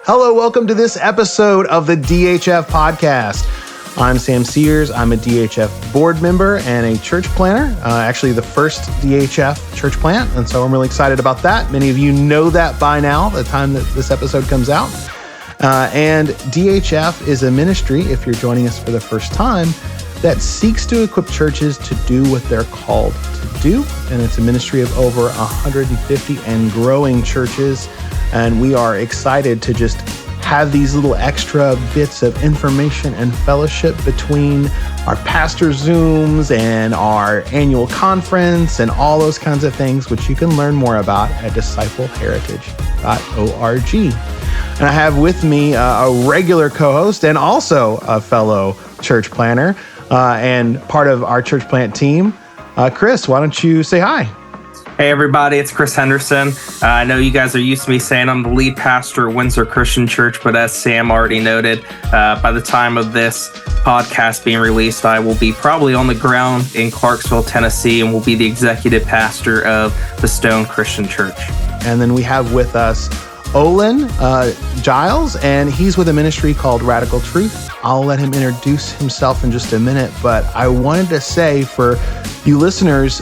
Hello, welcome to this episode of the DHF podcast. I'm Sam Sears. I'm a DHF board member and a church planner, actually the first DHF church plant. And so I'm really excited about that. Many of you know that by now, the time that this episode comes out. And DHF is a ministry, if you're joining us for the first time, that seeks to equip churches to do what they're called to do. And it's a ministry of over 150 and growing churches. And we are excited to just have these little extra bits of information and fellowship between our pastor Zooms and our annual conference and all those kinds of things, which you can learn more about at discipleheritage.org. And I have with me a regular co-host and also a fellow church planner and part of our church plant team. Chris, why don't you say hi? Hey everybody, it's Chris Henderson. I know you guys are used to me saying I'm the lead pastor at Windsor Christian Church, but as Sam already noted, by the time of this podcast being released, I will be probably on the ground in Clarksville, Tennessee, and will be the executive pastor of the Stone Christian Church. And then we have with us Olin Giles, and he's with a ministry called Radical Truth. I'll let him introduce himself in just a minute, but I wanted to say for you listeners,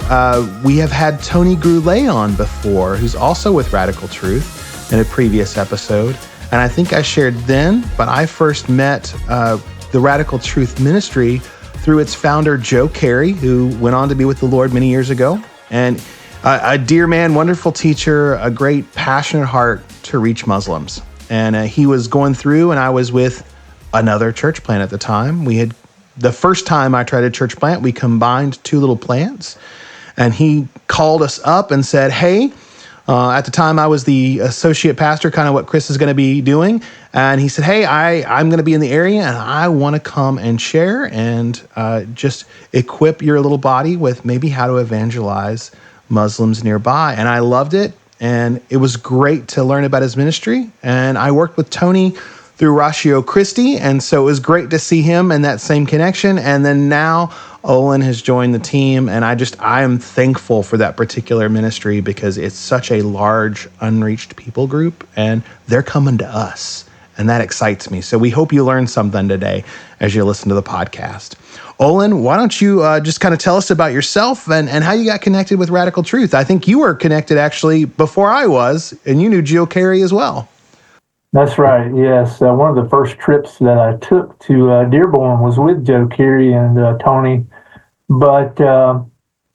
we have had Tony Goulet on before, who's also with Radical Truth in a previous episode. And I think I shared then, but I first met the Radical Truth ministry through its founder, Joe Carey, who went on to be with the Lord many years ago. And a dear man, wonderful teacher, a great passionate heart to reach Muslims. And he was going through, and I was with another church plant at the time. The first time I tried a church plant, we combined two little plants, and he called us up and said, hey, at the time I was the associate pastor, kind of what Chris is going to be doing. And he said, hey, I'm going to be in the area and I want to come and share and just equip your little body with maybe how to evangelize Muslims nearby. And I loved it. And it was great to learn about his ministry. And I worked with Tony through Ratio Christi, and so it was great to see him and that same connection. And then now Olin has joined the team, and I am thankful for that particular ministry because it's such a large, unreached people group, and they're coming to us, and that excites me. So we hope you learned something today as you listen to the podcast. Olin, why don't you just kind of tell us about yourself and how you got connected with Radical Truth? I think you were connected actually before I was, and you knew Joe Carey as well. That's right, yes. One of the first trips that I took to Dearborn was with Joe Carey and Tony. But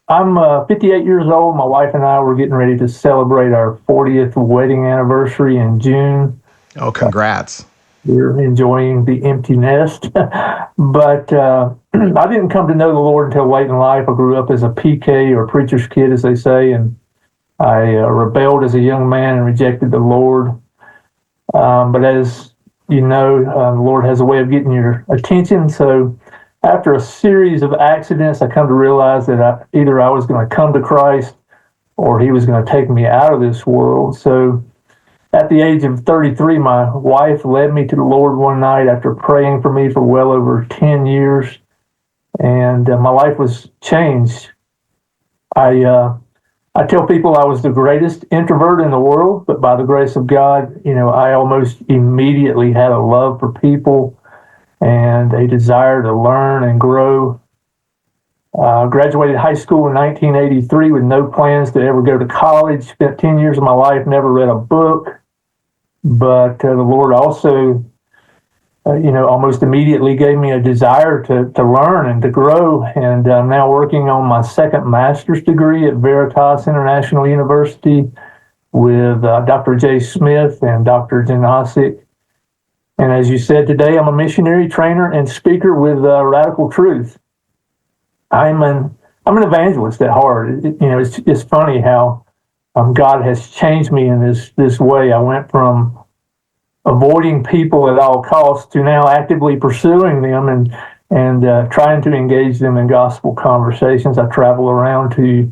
I'm 58 years old. My wife and I were getting ready to celebrate our 40th wedding anniversary in June. Oh, congrats. We're enjoying the empty nest. But I didn't come to know the Lord until late in life. I grew up as a PK, or preacher's kid, as they say, and I rebelled as a young man and rejected the Lord. But as you know, the Lord has a way of getting your attention. So after a series of accidents, I come to realize that either I was going to come to Christ or he was going to take me out of this world. So at the age of 33, my wife led me to the Lord one night after praying for me for well over 10 years. And my life was changed. I tell people I was the greatest introvert in the world, but by the grace of God, I almost immediately had a love for people and a desire to learn and grow. Graduated high school in 1983 with no plans to ever go to college. Spent 10 years of my life, never read a book, but the Lord also almost immediately gave me a desire to learn and to grow. And I'm now working on my second master's degree at Veritas International University with Dr. J. Smith and Dr. Janasic. And as you said today, I'm a missionary, trainer, and speaker with Radical Truth. I'm an evangelist at heart. It's funny how God has changed me in this way. I went from avoiding people at all costs to now actively pursuing them and trying to engage them in gospel conversations. I travel around to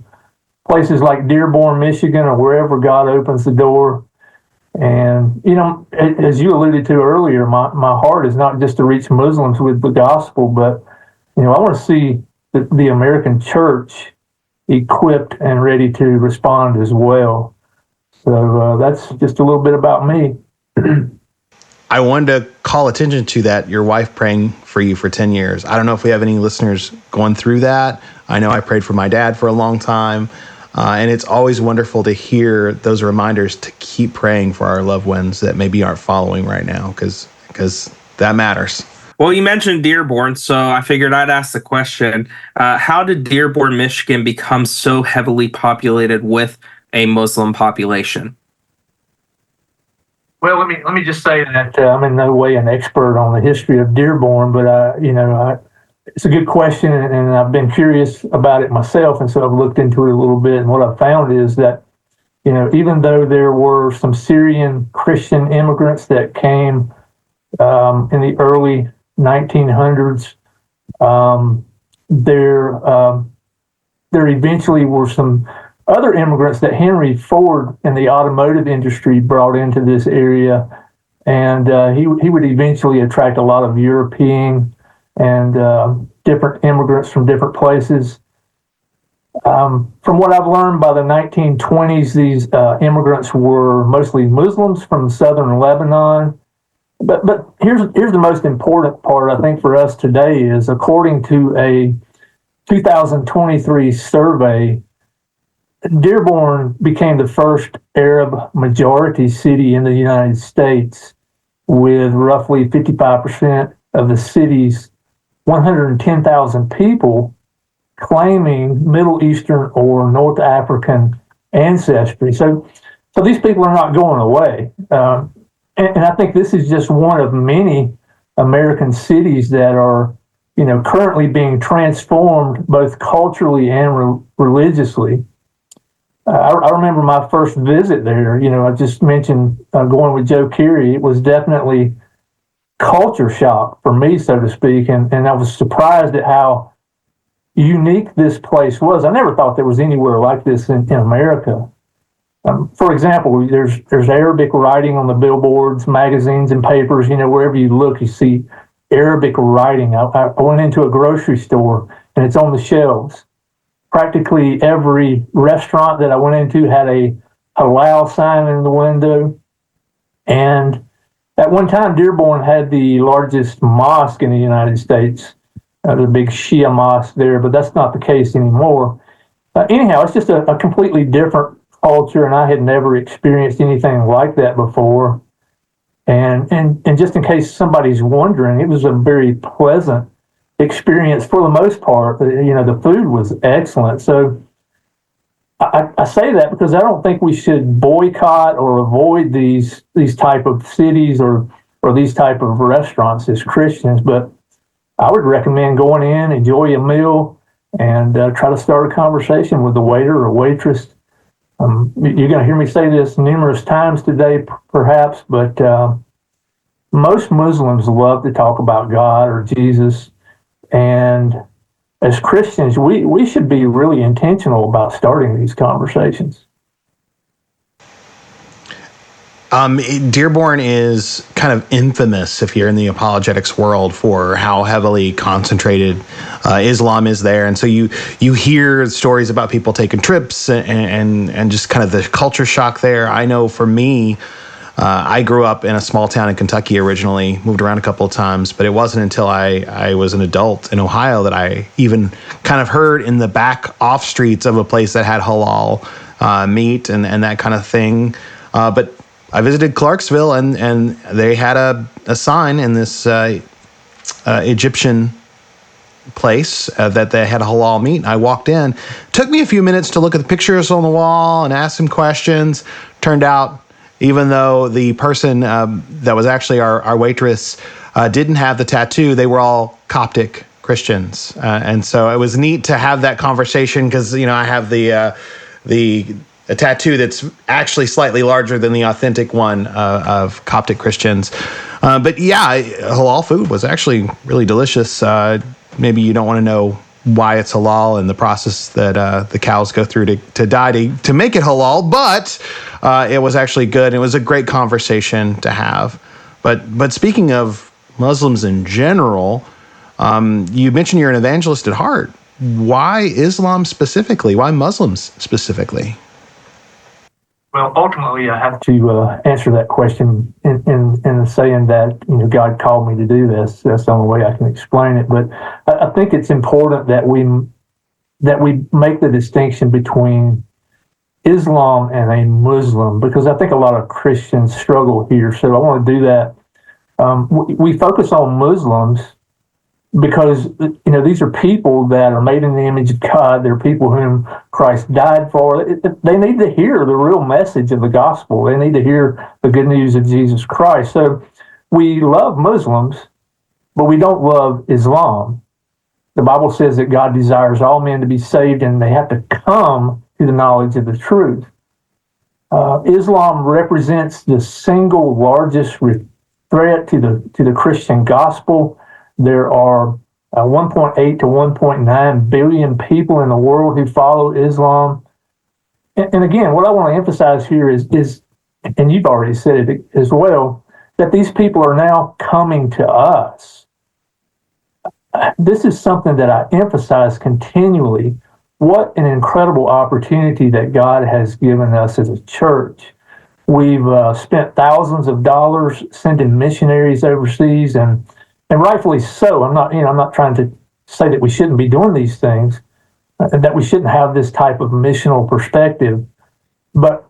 places like Dearborn, Michigan, or wherever God opens the door. And, as you alluded to earlier, my heart is not just to reach Muslims with the gospel, but, I want to see the American church equipped and ready to respond as well. So that's just a little bit about me. I wanted to call attention to that, your wife praying for you for 10 years. I don't know if we have any listeners going through that. I know I prayed for my dad for a long time. And it's always wonderful to hear those reminders to keep praying for our loved ones that maybe aren't following right now, because that matters. Well, you mentioned Dearborn, so I figured I'd ask the question, how did Dearborn, Michigan become so heavily populated with a Muslim population? Well, let me just say that I'm in no way an expert on the history of Dearborn, but it's a good question, and I've been curious about it myself, and so I've looked into it a little bit. And what I've found is that, even though there were some Syrian Christian immigrants that came in the early 1900s, there eventually were some other immigrants that Henry Ford and the automotive industry brought into this area, and he would eventually attract a lot of European and different immigrants from different places. From what I've learned, by the 1920s, these immigrants were mostly Muslims from southern Lebanon. But here's the most important part, I think, for us today is, according to a 2023 survey, Dearborn became the first Arab majority city in the United States, with roughly 55% of the city's 110,000 people claiming Middle Eastern or North African ancestry. So these people are not going away. And I think this is just one of many American cities that are, currently being transformed both culturally and religiously. I remember my first visit there. I just mentioned going with Joe Carey. It was definitely culture shock for me, so to speak, and I was surprised at how unique this place was. I never thought there was anywhere like this in America. For example, there's Arabic writing on the billboards, magazines, and papers. Wherever you look, you see Arabic writing. I went into a grocery store, and it's on the shelves. Practically every restaurant that I went into had a halal sign in the window. And at one time, Dearborn had the largest mosque in the United States. There's a big Shia mosque there, but that's not the case anymore. Anyhow, it's just a completely different culture, and I had never experienced anything like that before. And just in case somebody's wondering, it was a very pleasant experience for the most part. The food was excellent. So I say that because I don't think we should boycott or avoid these type of cities or these type of restaurants as Christians, but I would recommend going in, enjoy a meal, and try to start a conversation with the waiter or waitress. You're going to hear me say this numerous times today, perhaps, but most Muslims love to talk about God or Jesus. And as Christians, we should be really intentional about starting these conversations. Dearborn is kind of infamous, if you're in the apologetics world, for how heavily concentrated Islam is there. And so you hear stories about people taking trips and just kind of the culture shock there. I know for me, I grew up in a small town in Kentucky originally, moved around a couple of times, but it wasn't until I was an adult in Ohio that I even kind of heard in the back off streets of a place that had halal meat and that kind of thing. But I visited Clarksville, and they had a sign in this Egyptian place that they had halal meat. I walked in. Took me a few minutes to look at the pictures on the wall and ask some questions. Turned out, even though the person that was actually our waitress didn't have the tattoo, they were all Coptic Christians. And so it was neat to have that conversation because, I have a tattoo that's actually slightly larger than the authentic one of Coptic Christians. But yeah, halal food was actually really delicious. Maybe you don't want to know why it's halal and the process that the cows go through to die to make it halal, but it was actually good. It was a great conversation to have. But speaking of Muslims in general, you mentioned you're an evangelist at heart. Why Islam specifically? Why Muslims specifically? Well, ultimately, I have to answer that question in saying that God called me to do this. That's the only way I can explain it. But I think it's important that we make the distinction between Islam and a Muslim, because I think a lot of Christians struggle here. So I want to do that. We focus on Muslims because these are people that are made in the image of God. They're people whom Christ died for. They need to hear the real message of the gospel. They need to hear the good news of Jesus Christ. So we love Muslims, but we don't love Islam. The Bible says that God desires all men to be saved, and they have to come to the knowledge of the truth. Islam represents the single largest threat to the Christian gospel. There are 1.8 to 1.9 billion people in the world who follow Islam. And again, what I want to emphasize here is, and you've already said it as well, that these people are now coming to us. This is something that I emphasize continually. What an incredible opportunity that God has given us as a church. We've spent thousands of dollars sending missionaries overseas, and rightfully so. I'm not trying to say that we shouldn't be doing these things, that we shouldn't have this type of missional perspective. But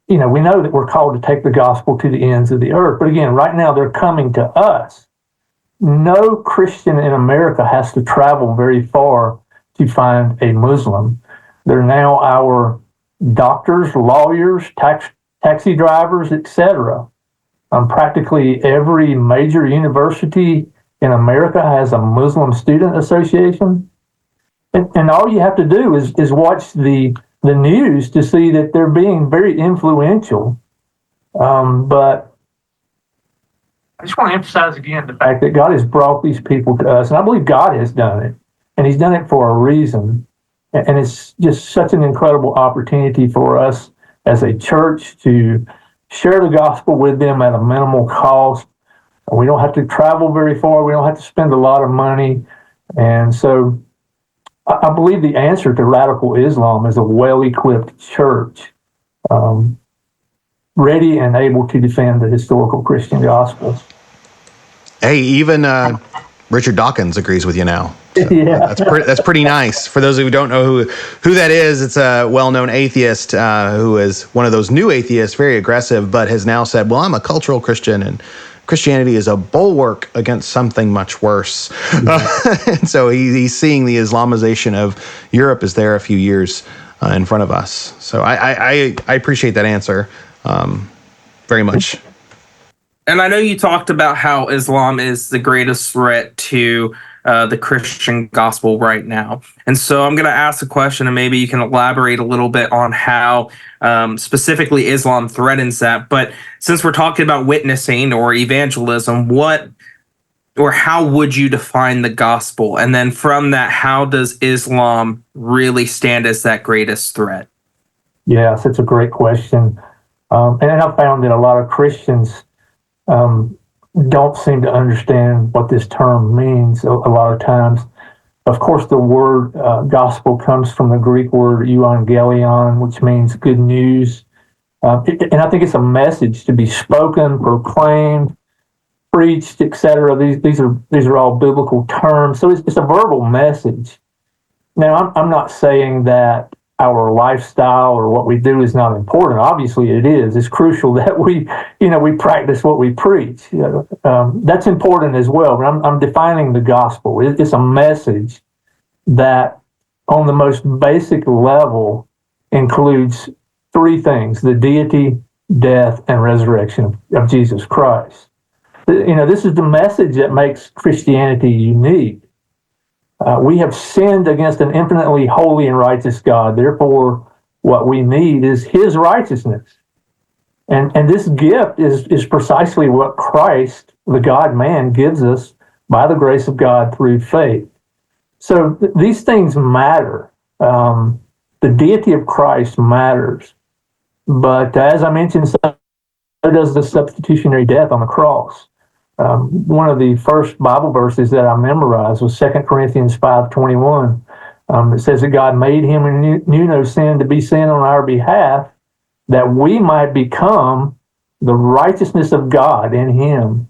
we know that we're called to take the gospel to the ends of the earth. But again, right now they're coming to us. No Christian in America has to travel very far to find a Muslim. They're now our doctors, lawyers, taxi drivers, etc. Practically every major university in America has a Muslim student association. And all you have to do is watch the news to see that they're being very influential. But I just want to emphasize again the fact that God has brought these people to us, and I believe God has done it, and He's done it for a reason. And it's just such an incredible opportunity for us as a church to share the gospel with them at a minimal cost. We don't have to travel very far. We don't have to spend a lot of money. And so I believe the answer to radical Islam is a well-equipped church, ready and able to defend the historical Christian gospel. Hey, even Richard Dawkins agrees with you now. So yeah, that's pretty nice. For those who don't know who that is, it's a well-known atheist who is one of those new atheists, very aggressive, but has now said, well, I'm a cultural Christian, and Christianity is a bulwark against something much worse. And so he's seeing the Islamization of Europe is there a few years in front of us. So I appreciate that answer very much. And I know you talked about how Islam is the greatest threat to the Christian gospel right now. And so I'm going to ask a question, and maybe you can elaborate a little bit on how specifically Islam threatens that. But since we're talking about witnessing or evangelism, how would you define the gospel? And then from that, how does Islam really stand as that greatest threat? Yes, it's a great question. And I found that a lot of Christians don't seem to understand what this term means a lot of times. Of course, the word gospel comes from the Greek word euangelion, which means good news. And I think it's a message to be spoken, proclaimed, preached, etc. These are all biblical terms. So it's a verbal message. Now, I'm not saying that our lifestyle or what we do is not important. Obviously, it is. It's crucial that we practice what we preach. That's important as well. But I'm defining the gospel. It's a message that, on the most basic level, includes three things: the deity, death, and resurrection of Jesus Christ. This is the message that makes Christianity unique. We have sinned against an infinitely holy and righteous God. Therefore, what we need is His righteousness. And this gift is precisely what Christ, the God-man, gives us by the grace of God through faith. So these things matter. The deity of Christ matters. But as I mentioned, so does the substitutionary death on the cross. One of the first Bible verses that I memorized was 2 Corinthians 5:21. It says that God made Him who knew no sin to be sin on our behalf, that we might become the righteousness of God in him.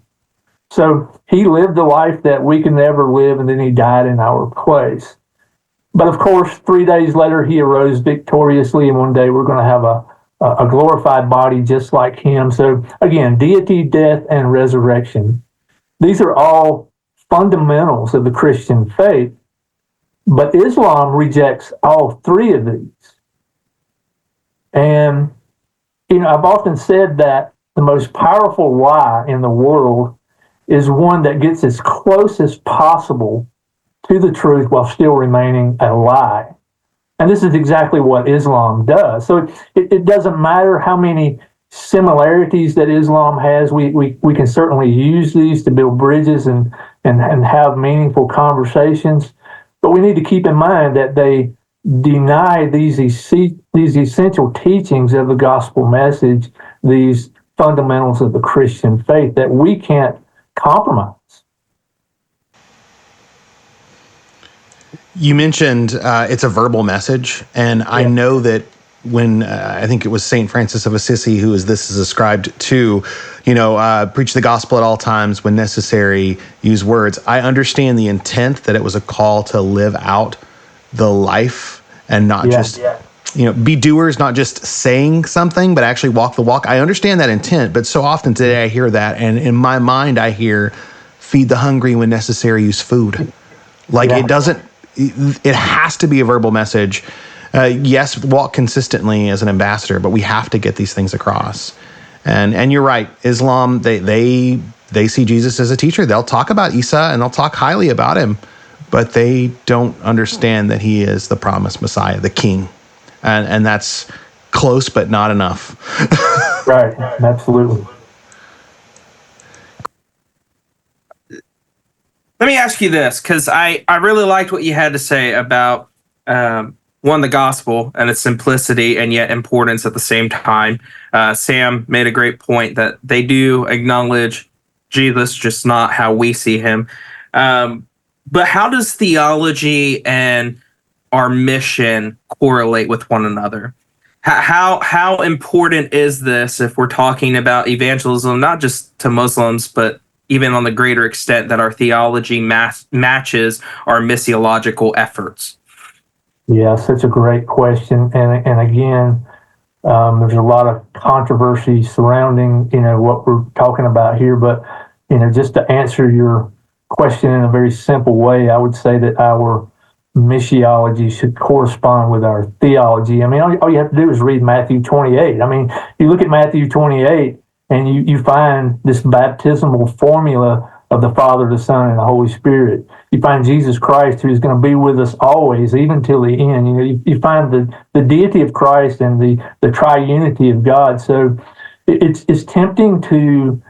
So he lived the life that we can never live, and then he died in our place. But of course, 3 days later, he arose victoriously, and one day we're going to have a glorified body just like him. So again, deity, death, and resurrection. These are all fundamentals of the Christian faith. But Islam rejects all three of these. And, I've often said that the most powerful lie in the world is one that gets as close as possible to the truth while still remaining a lie. And this is exactly what Islam does. So it doesn't matter how many similarities that Islam has. We can certainly use these to build bridges and have meaningful conversations. But we need to keep in mind that they deny these essential teachings of the gospel message, these fundamentals of the Christian faith that we can't compromise. You mentioned it's a verbal message, and I know that when I think it was St. Francis of Assisi, who this is ascribed to, preach the gospel at all times when necessary, use words. I understand the intent that it was a call to live out the life and not just, be doers, not just saying something, but actually walk the walk. I understand that intent, but so often today I hear that, and in my mind I hear feed the hungry when necessary, use food. It has to be a verbal message. Yes, walk consistently as an ambassador, but we have to get these things across. And you're right, Islam, they see Jesus as a teacher. They'll talk about Isa and they'll talk highly about him, but they don't understand that he is the promised Messiah, the King. And that's close, but not enough. Right, absolutely. Let me ask you this, because I really liked what you had to say about the gospel and its simplicity and yet importance at the same time. Sam made a great point that they do acknowledge Jesus, just not how we see him. But how does theology and our mission correlate with one another? How important is this if we're talking about evangelism, not just to Muslims, but even on the greater extent that our theology matches our missiological efforts? Yeah, such a great question. And again, there's a lot of controversy surrounding, what we're talking about here. But, just to answer your question in a very simple way, I would say that our missiology should correspond with our theology. I mean, all you have to do is read Matthew 28. I mean, you look at Matthew 28 and you find this baptismal formula of the Father, the Son, and the Holy Spirit. You find Jesus Christ, who's going to be with us always, even till the end. You find the deity of Christ and the triunity of God. So it's tempting to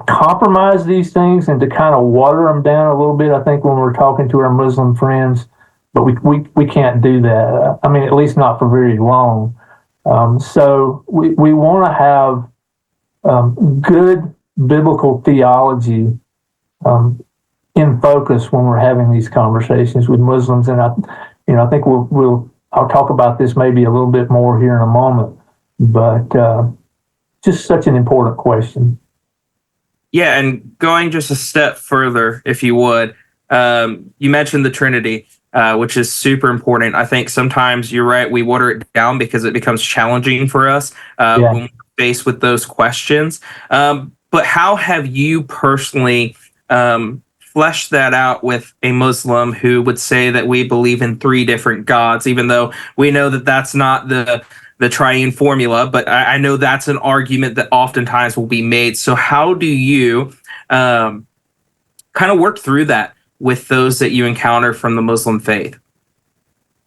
compromise these things and to kind of water them down a little bit, I think, when we're talking to our Muslim friends. But we can't do that. I mean, at least not for very long. So we want to have good biblical theology in focus when we're having these conversations with Muslims. And I think I'll talk about this maybe a little bit more here in a moment, but just such an important question. Yeah, and going just a step further, if you would, you mentioned the Trinity, which is super important. I think sometimes you're right, we water it down because it becomes challenging for us when we're faced with those questions. But how have you personally fleshed that out with a Muslim who would say that we believe in three different gods, even though we know that that's not the triune formula, but I know that's an argument that oftentimes will be made. So how do you kind of work through that with those that you encounter from the Muslim faith?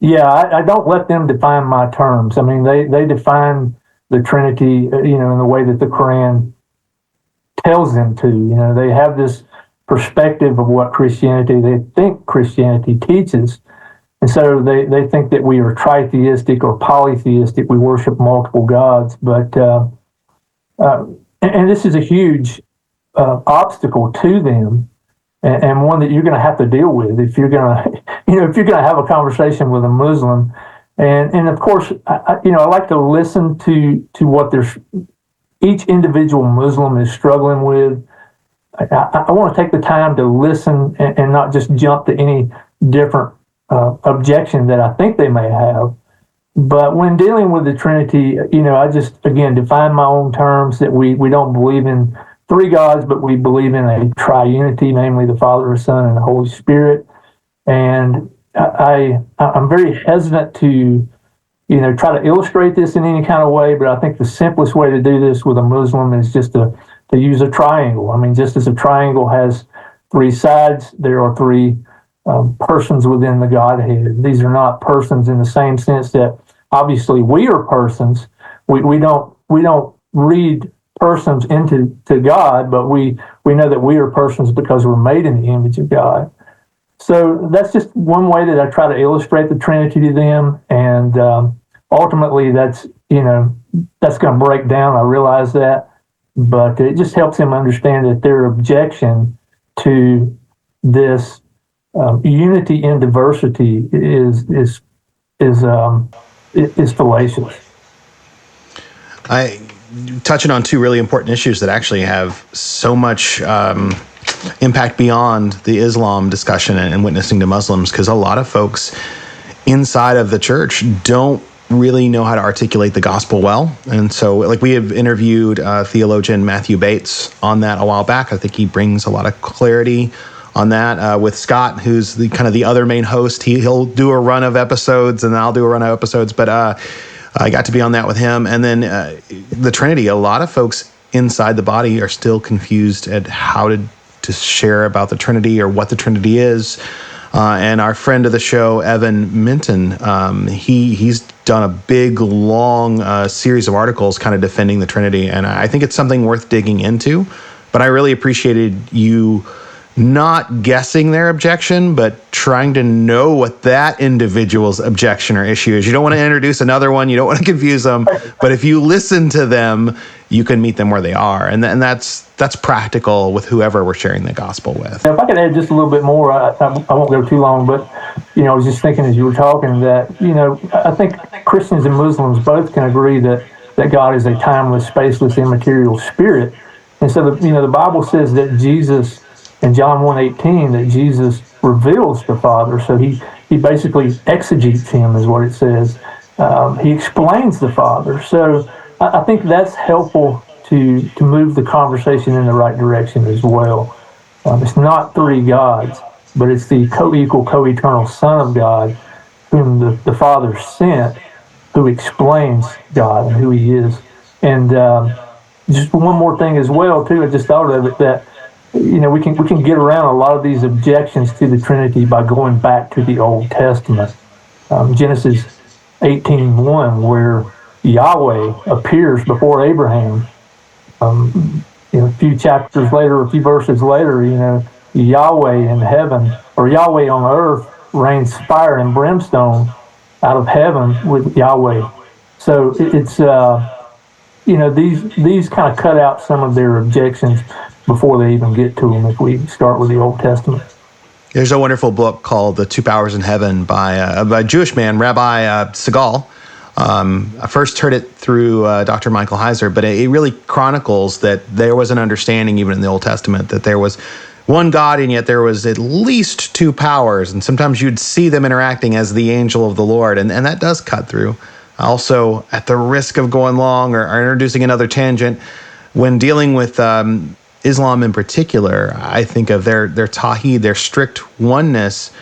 Yeah, I don't let them define my terms. I mean, they define the Trinity, in the way that the Quran tells them to. They have this perspective of what they think Christianity teaches. And so they think that we are tritheistic or polytheistic. We worship multiple gods. But and this is a huge obstacle to them, and one that you're going to have to deal with if you're going to, if you're going to have a conversation with a Muslim. And of course, I like to listen to what each individual Muslim is struggling with. I want to take the time to listen and not just jump to any different objection that I think they may have. But when dealing with the Trinity, I just, again, define my own terms that we don't believe in three gods, but we believe in a triunity, namely the Father, the Son, and the Holy Spirit. And I'm very hesitant to, try to illustrate this in any kind of way, but I think the simplest way to do this with a Muslim is just to use a triangle. I mean, just as a triangle has three sides, there are three persons within the Godhead. These are not persons in the same sense that obviously we are persons. We don't read persons into God, but we know that we are persons because we're made in the image of God. So that's just one way that I try to illustrate the Trinity to them, and ultimately that's going to break down. I realize that, but it just helps them understand that their objection to this unity in diversity is fallacious. Touching on two really important issues that actually have so much impact beyond the Islam discussion and witnessing to Muslims, because a lot of folks inside of the church don't really know how to articulate the gospel well. And so, like, we have interviewed theologian Matthew Bates on that a while back. I think he brings a lot of clarity on that. With Scott, who's the kind of the other main host, he'll do a run of episodes, and I'll do a run of episodes. But I got to be on that with him. And then the Trinity, a lot of folks inside the body are still confused at how to share about the Trinity or what the Trinity is. And our friend of the show, Evan Minton, he's done a big, long series of articles kind of defending the Trinity. And I think it's something worth digging into. But I really appreciated you not guessing their objection, but trying to know what that individual's objection or issue is. You don't want to introduce another one. You don't want to confuse them. But if you listen to them, you can meet them where they are. And that's practical with whoever we're sharing the gospel with. If I could add just a little bit more, I won't go too long, but, I was just thinking as you were talking that, I think Christians and Muslims both can agree that God is a timeless, spaceless, immaterial spirit. And so, the Bible says that Jesus, in John 1:18, that Jesus reveals the Father. So he basically exegetes him, is what it says. He explains the Father. So I think that's helpful to move the conversation in the right direction as well. It's not three gods, but it's the co-equal, co-eternal Son of God, whom the Father sent, who explains God and who he is. And just one more thing as well, too, I just thought of it, that we can get around a lot of these objections to the Trinity by going back to the Old Testament. Genesis 18:1, where Yahweh appears before Abraham. A few chapters later, a few verses later, Yahweh in heaven, or Yahweh on earth, rains fire and brimstone out of heaven with Yahweh. So it's these kind of cut out some of their objections before they even get to them, if we start with the Old Testament. There's a wonderful book called The Two Powers in Heaven by a Jewish man, Rabbi Segal. I first heard it through Dr. Michael Heiser, but it really chronicles that there was an understanding even in the Old Testament that there was one God, and yet there was at least two powers, and sometimes you'd see them interacting as the angel of the Lord, and that does cut through. Also, at the risk of going long or introducing another tangent, when dealing with Islam in particular, I think of their tawhid, their strict oneness.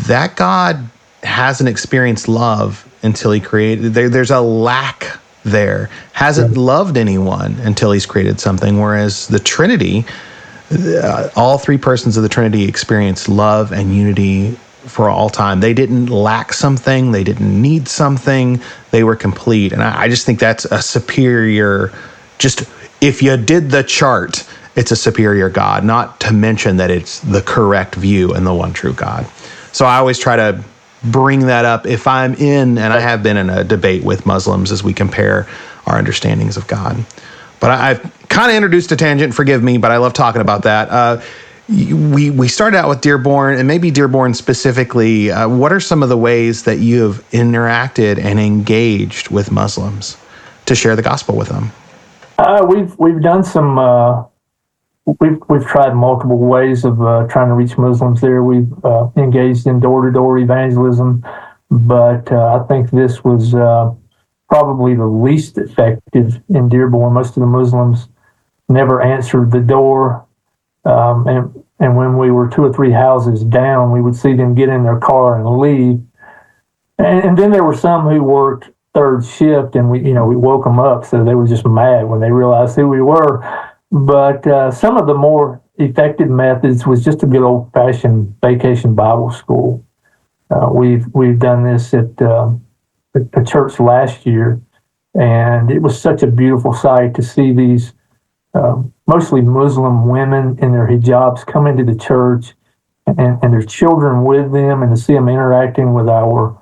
That God hasn't experienced love until he created. There's a lack there. Hasn't loved anyone until he's created something. Whereas the Trinity, all three persons of the Trinity experienced love and unity for all time. They didn't lack something. They didn't need something. They were complete. And I just think that's a superior, just if you did the chart, it's a superior God, not to mention that it's the correct view and the one true God. So I always try to bring that up if I'm in, and I have been in a debate with Muslims as we compare our understandings of God. But I've kind of introduced a tangent, forgive me, but I love talking about that. We started out with Dearborn, and maybe Dearborn specifically. What are some of the ways that you have interacted and engaged with Muslims to share the gospel with them? We've done some. We've tried multiple ways of trying to reach Muslims there. We've engaged in door-to-door evangelism, but I think this was probably the least effective in Dearborn. Most of the Muslims never answered the door, and when we were 2 or 3 houses down, we would see them get in their car and leave. And then there were some who worked third shift, and we woke them up, so they were just mad when they realized who we were. But some of the more effective methods was just a good old-fashioned vacation Bible school. We've done this at a church last year, and it was such a beautiful sight to see these mostly Muslim women in their hijabs come into the church, and their children with them, and to see them interacting with our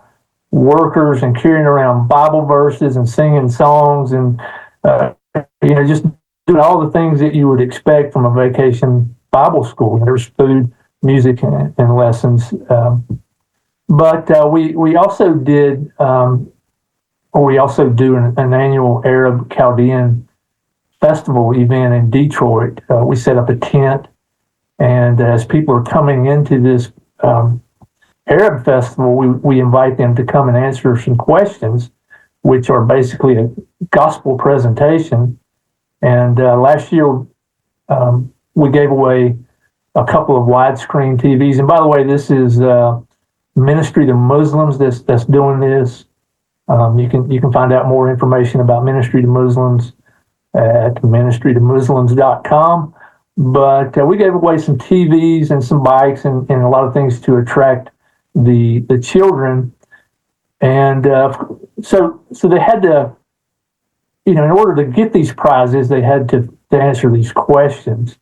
workers and carrying around Bible verses and singing songs and just doing all the things that you would expect from a vacation Bible school. There's food, music, and lessons. But we also did, we also do an annual Arab Chaldean festival event in Detroit. We set up a tent, and as people are coming into this Arab festival, we invite them to come and answer some questions, which are basically a gospel presentation. And last year, we gave away a couple of widescreen TVs. And by the way, this is Ministry to Muslims that's doing this. You can find out more information about Ministry to Muslims at ministrytomuslims.com. But we gave away some TVs and some bikes and a lot of things to attract the children. And so they had to, in order to get these prizes, they had to answer these questions.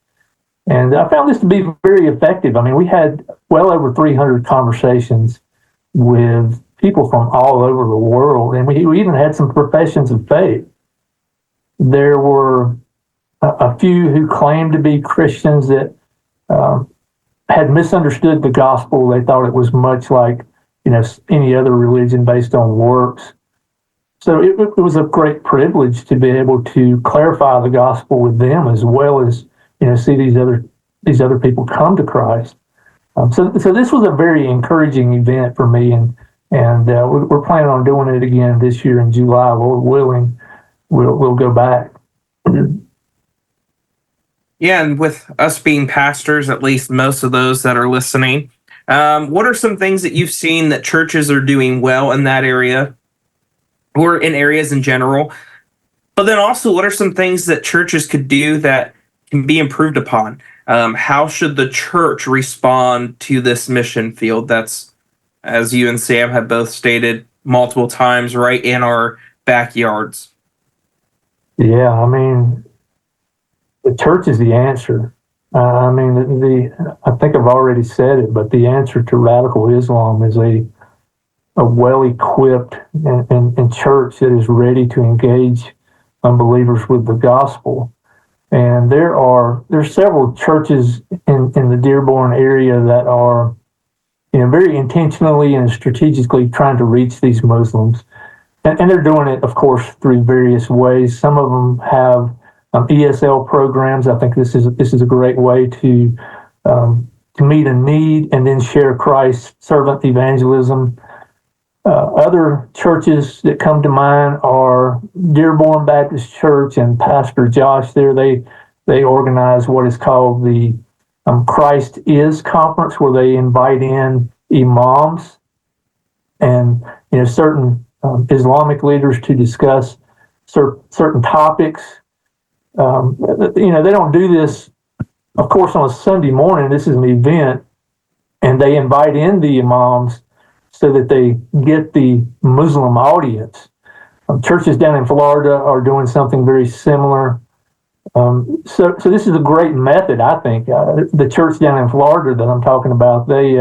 And I found this to be very effective. I mean, we had well over 300 conversations with people from all over the world, and we even had some professions of faith. There were a few who claimed to be Christians that had misunderstood the gospel. They thought it was much like, any other religion based on works. So it was a great privilege to be able to clarify the gospel with them, as well as see these other people come to Christ. So this was a very encouraging event for me, and we're planning on doing it again this year in July, Lord willing. We'll go back. Yeah, and with us being pastors, at least most of those that are listening, what are some things that you've seen that churches are doing well in that area, or in areas in general? But then also, what are some things that churches could do that can be improved upon? How should the church respond to this mission field that's, as you and Sam have both stated multiple times, right in our backyards? Yeah, I mean, the church is the answer. I think I've already said it, but the answer to radical Islam is a well-equipped and church that is ready to engage unbelievers with the gospel. And there's several churches in the Dearborn area that are, very intentionally and strategically trying to reach these Muslims. And they're doing it, of course, through various ways. Some of them have ESL programs. I think this is a great way to meet a need and then share Christ's servant evangelism. Other churches that come to mind are Dearborn Baptist Church and Pastor Josh there. They organize what is called the Christ Is Conference, where they invite in imams and certain Islamic leaders to discuss certain topics. They don't do this, of course, on a Sunday morning. This is an event, and they invite in the imams so that they get the Muslim audience. Churches down in Florida are doing something very similar. So this is a great method, I think. The church down in Florida that I'm talking about, they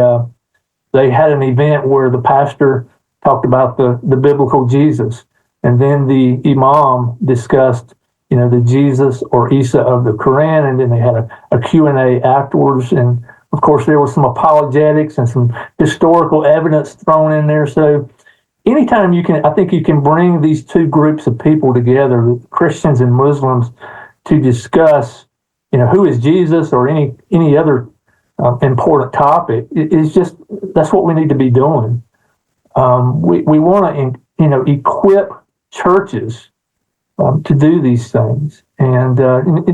had an event where the pastor talked about the biblical Jesus, and then the imam discussed the Jesus or Isa of the Quran, and then they had a Q&A afterwards. And of course, there was some apologetics and some historical evidence thrown in there. So anytime I think you can bring these two groups of people together, Christians and Muslims, to discuss, who is Jesus or any other important topic, that's what we need to be doing. We want to, equip churches to do these things, and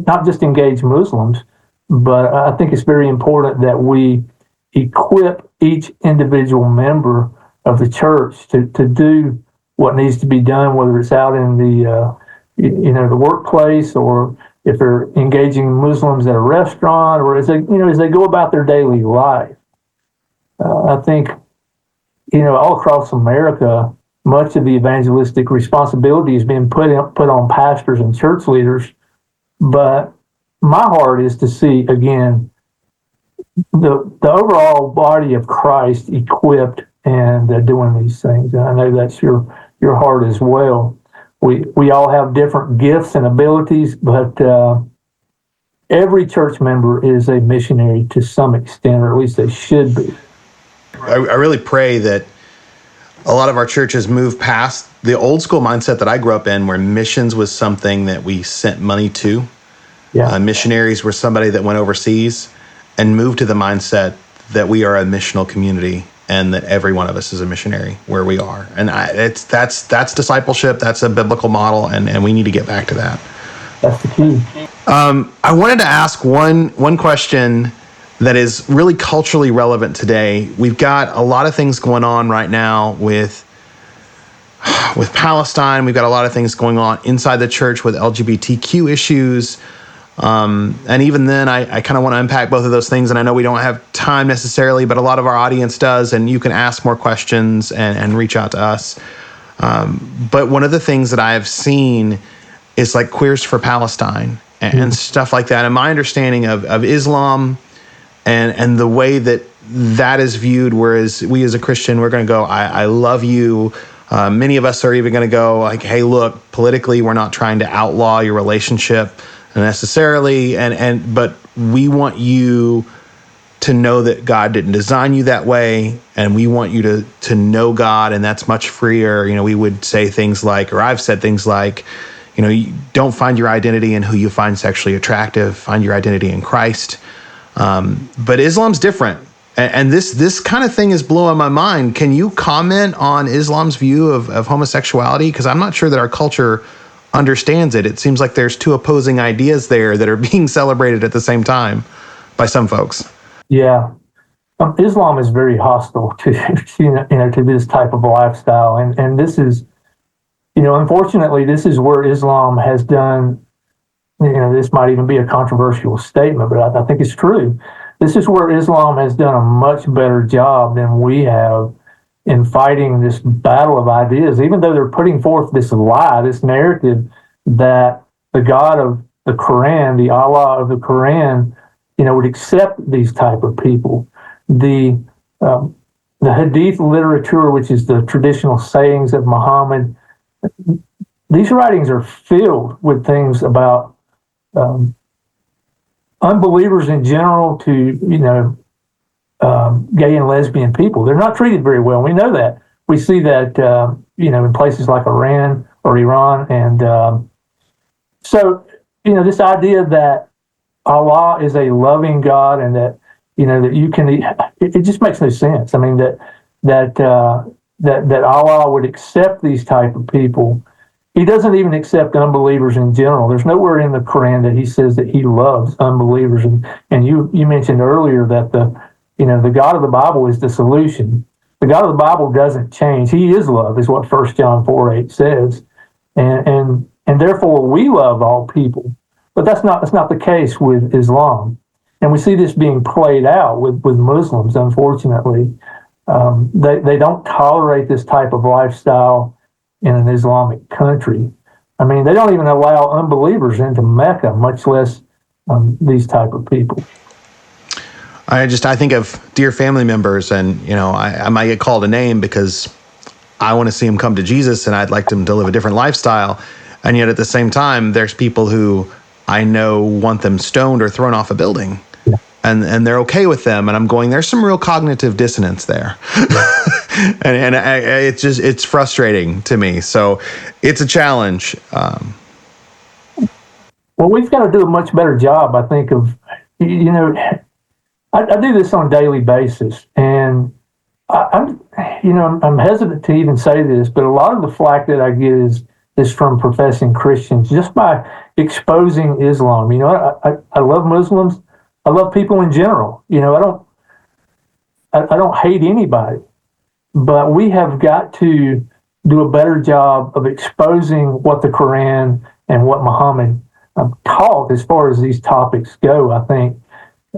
not just engage Muslims, but I think it's very important that we equip each individual member of the church to do what needs to be done, whether it's out in the workplace, or if they're engaging Muslims at a restaurant, or as they go about their daily life. I think, all across America, much of the evangelistic responsibility has been put on pastors and church leaders. But my heart is to see, again, the overall body of Christ equipped and doing these things. And I know that's your heart as well. We all have different gifts and abilities, but every church member is a missionary to some extent, or at least they should be. I really pray that a lot of our churches move past the old school mindset that I grew up in, where missions was something that we sent money to. Yeah. Missionaries were somebody that went overseas, and moved to the mindset that we are a missional community and that every one of us is a missionary where we are. And that's discipleship. That's a biblical model, and we need to get back to that. That's the key. I wanted to ask one question that is really culturally relevant today. We've got a lot of things going on right now with Palestine. We've got a lot of things going on inside the church with LGBTQ issues. And even then, I kind of want to unpack both of those things. And I know we don't have time necessarily, but a lot of our audience does, and you can ask more questions and reach out to us. But one of the things that I have seen is like Queers for Palestine and stuff like that. And my understanding of Islam and the way that is viewed, whereas we as a Christian, we're going to go, I love you. Many of us are even going to go like, hey, look, politically, we're not trying to outlaw your relationship necessarily, but we want you to know that God didn't design you that way, and we want you to know God, and that's much freer. We would say things like, or I've said things like, you don't find your identity in who you find sexually attractive, find your identity in Christ. But Islam's different, and this kind of thing is blowing my mind. Can you comment on Islam's view of homosexuality? Because I'm not sure that our culture understands it. It seems like there's two opposing ideas there that are being celebrated at the same time by some folks. Yeah. Islam is very hostile to this type of lifestyle. And this is, unfortunately, this is where Islam has done, this might even be a controversial statement, but I think it's true. This is where Islam has done a much better job than we have in fighting this battle of ideas, even though they're putting forth this lie, this narrative that the God of the Quran, the Allah of the Quran, would accept these type of people. The Hadith literature, which is the traditional sayings of Muhammad, these writings are filled with things about unbelievers in general to, gay and lesbian people. They're not treated very well. We know that. We see that, in places like Iran or Iran. And so, this idea that Allah is a loving God and that, that you can, it just makes no sense. I mean, that Allah would accept these type of people. He doesn't even accept unbelievers in general. There's nowhere in the Quran that he says that he loves unbelievers. And you mentioned earlier that the God of the Bible is the solution. The God of the Bible doesn't change. He is love, is what 1 John 4:8 says. And therefore we love all people. But that's not the case with Islam. And we see this being played out with Muslims, unfortunately. They don't tolerate this type of lifestyle in an Islamic country. I mean, they don't even allow unbelievers into Mecca, much less these type of people. I think of dear family members, and I might get called a name because I want to see them come to Jesus, and I'd like them to live a different lifestyle. And yet at the same time, there's people who I know want them stoned or thrown off a building. Yeah. And they're okay with them. And I'm going, there's some real cognitive dissonance there. and it's frustrating to me. So it's a challenge. Well, we've got to do a much better job, I think, of, I do this on a daily basis, and I'm hesitant to even say this, but a lot of the flack that I get is from professing Christians just by exposing Islam. I love Muslims. I love people in general. I don't hate anybody, but we have got to do a better job of exposing what the Quran and what Muhammad taught as far as these topics go. I think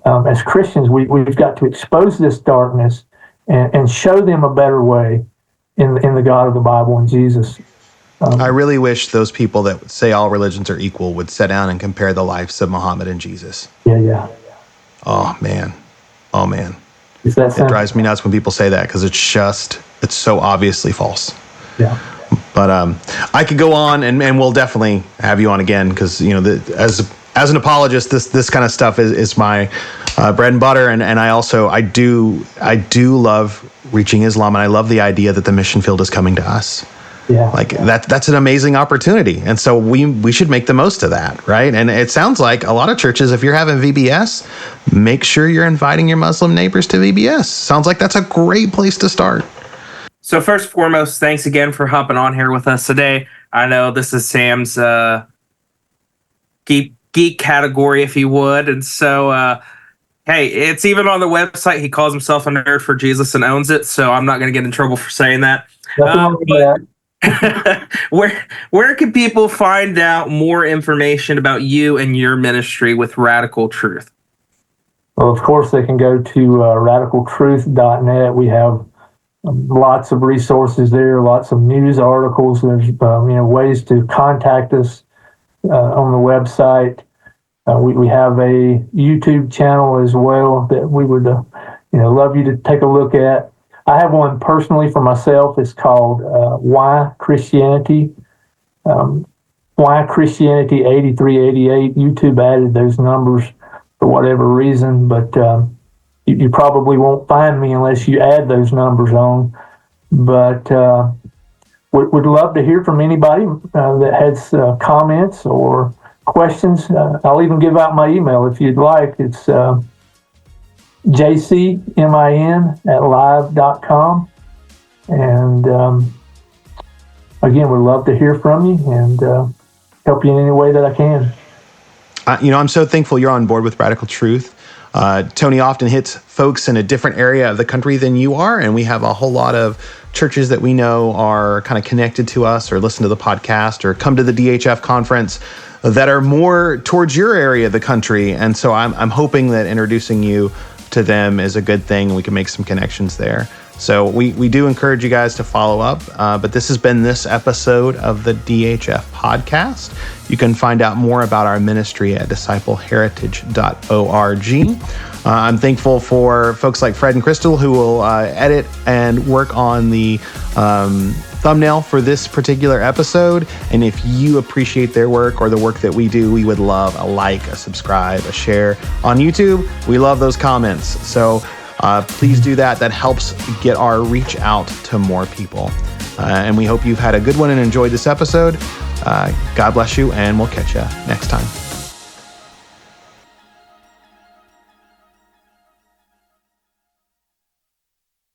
as Christians, we've got to expose this darkness and show them a better way in the God of the Bible and Jesus. I really wish those people that say all religions are equal would sit down and compare the lives of Muhammad and Jesus. Yeah. Oh, man. Is that it drives me nuts when people say that, because it's so obviously false. Yeah. But I could go on, and we'll definitely have you on again, because as an apologist, this kind of stuff is my bread and butter, and I do love reaching Islam, and I love the idea that the mission field is coming to us. Yeah. That's an amazing opportunity, and so we should make the most of that, right? And it sounds like a lot of churches, if you're having VBS, make sure you're inviting your Muslim neighbors to VBS. Sounds like that's a great place to start. So first and foremost, thanks again for hopping on here with us today. I know this is Sam's geek category, if you would, and so hey, it's even on the website. He calls himself a nerd for Jesus and owns it, so I'm not going to get in trouble for saying that. Where can people find out more information about you and your ministry with Radical Truth? Well, of course, they can go to radicaltruth.net. We have lots of resources there, lots of news articles. There's ways to contact us on the website. We have a YouTube channel as well that we would love you to take a look at. I have one personally for myself. It's called Why Christianity? Why Christianity 8388. YouTube added those numbers for whatever reason, but you probably won't find me unless you add those numbers on. But would love to hear from anybody that has comments or questions. I'll even give out my email if you'd like. It's jcmin@live.com. And again, we'd love to hear from you and help you in any way that I can. I'm so thankful you're on board with Radical Truth. Tony often hits folks in a different area of the country than you are, and we have a whole lot of churches that we know are kind of connected to us or listen to the podcast or come to the DHF conference that are more towards your area of the country. And so I'm hoping that introducing you to them is a good thing, and we can make some connections there. So we do encourage you guys to follow up. But this has been this episode of the DHF podcast. You can find out more about our ministry at discipleheritage.org. I'm thankful for folks like Fred and Crystal who will edit and work on the thumbnail for this particular episode. And if you appreciate their work or the work that we do, we would love a like, a subscribe, a share on YouTube. We love those comments. So please do that. That helps get our reach out to more people. And we hope you've had a good one and enjoyed this episode. God bless you, and we'll catch you next time.